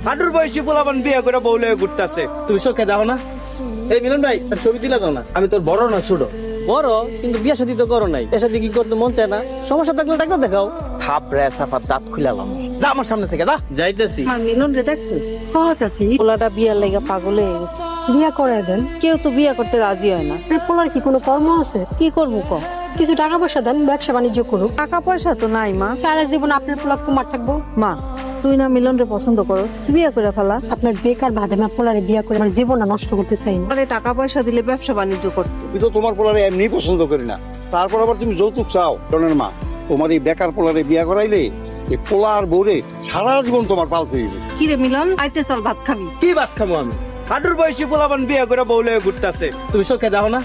হাঁটুর বয়সী পোলাপান বিয়ে করে বউ লয়ে ঘুরতাছে, তুমি চোখে দাও না? এই মিলন ভাই, তার ছবি দিলা যাও না? আমি তোর বড় না ছোট? বড়, কিন্তু বিয়ে শাদী তো করো নাই। এর সাথে কি করতে মন চায় না? সমস্যা থাকলে ডাক্তার দেখাও। থাপড়ে সাফার দাঁত খুলালাম। যা আমার সামনে থেকে যা। যাইতেছি। আমার মিলন রে দেখছিস? সহজ আছে, পোলাটা বিয়ার লেগে পাগল হয়ে গেছে। বিয়া করে দেন, কেউ তো বিয়া করতে রাজি হয় না। পোলার কি কোনো কর্ম আছে? কি করবো ক? কিছু টাকা পয়সা দেন, ব্যবসা বাণিজ্য করুক। টাকা পয়সা তো নাই মা, সারা জীবন আপনার পোলা কুমার থাকবো। মা, তুই না মিলন রে পছন্দ করো, বিয়ে করে ফেলা। আপনার বেকার বাদে মা পোলারে বিয়ে করে আমার জীবনটা নষ্ট করতে চাই না। টাকা পয়সা দিলে ব্যবসা বাণিজ্য করতো। আমি তো তোমার পোলারে এমনি পছন্দ করি না, তারপর আবার তুমি যৌতুক চাও। ডনের মা, তোমার এই বেকার পোলারে বিয়া করাইলে এই পোলা আর বউরে সারা জীবন তোমার পালতে দিবে। কি রে মিলন, আইতে চল ভাত খাবি। কি ভাত খাবো আমি? হাঁটুর বয়সী পোলাপান বিয়ে করে বউ লয়ে ঘুরতাছে, তুমি চোখে দাও না?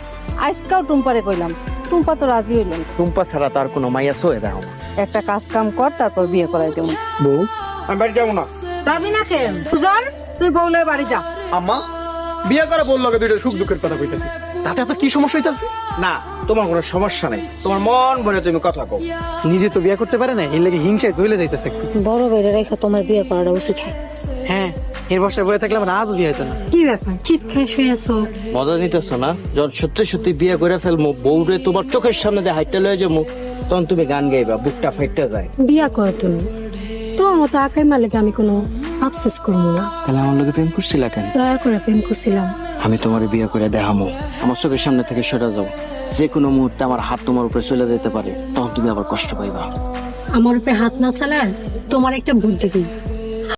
আজকাও টুম্পারে কইলাম, টুম্পা তো রাজি হইলেন। টুম্পা ছাড়া তার কোনো মাইয়া চোখে দাও না। একটা কাজ কাম কর, তারপর বিয়ে করাই দেবো। বউ, আমি বাড়ি যাবো না। যাবি না কেন? সুজন, তুই বউলে বাড়ি যা। আম্মা, বিয়ে করা বললো দুইটা সুখ দুঃখের কথা কইতাছি, তাতে এত কি সমস্যা হইতাছে? না, তোমার কোনো সমস্যা নেই, তোমার মন ভরে তুমি কথা কও। নিজে তো বিয়ে করতে পারে না, এর লাগে হিংসায় চলে যাইতেছে একটু। বড় বেড়ে রেখে তোমার বিয়ে করাটা উচিত। হ্যাঁ, এর বর্ষায় বয়ে থাকলে আমার আজ বিয়ে হইতো না। কি ব্যাপার, চিৎ খেয়ে শুয়েছো? মজা নিতেছো না? যখন সত্যি সত্যি বিয়ে করে ফেলবো, বউরে তোমার চোখের সামনে দিয়ে হাইটটা লয়ে যাবো, তখন তুমি গান গাইবা, বুকটা ফাইটটা যায়। বিয়া করো তুমি, তোমার মতো আকাই মালিকে আমি কোনো আফসোস করবো না। তাহলে আমার লোকে প্রেম করছিলা কেন? দয়া করে প্রেম করছিলাম। আমি তোমার বিয়ে করে দেখামো, আমার চোখের সামনে থেকে সরে যাও। যে কোনো মুহূর্তে আমার হাত তোমার উপরে চলে যেতে পারে, তখন তুমি আবার কষ্ট পাইবা। আমার উপরে হাত না চালায় তোমার একটা বুদ্ধি দিই।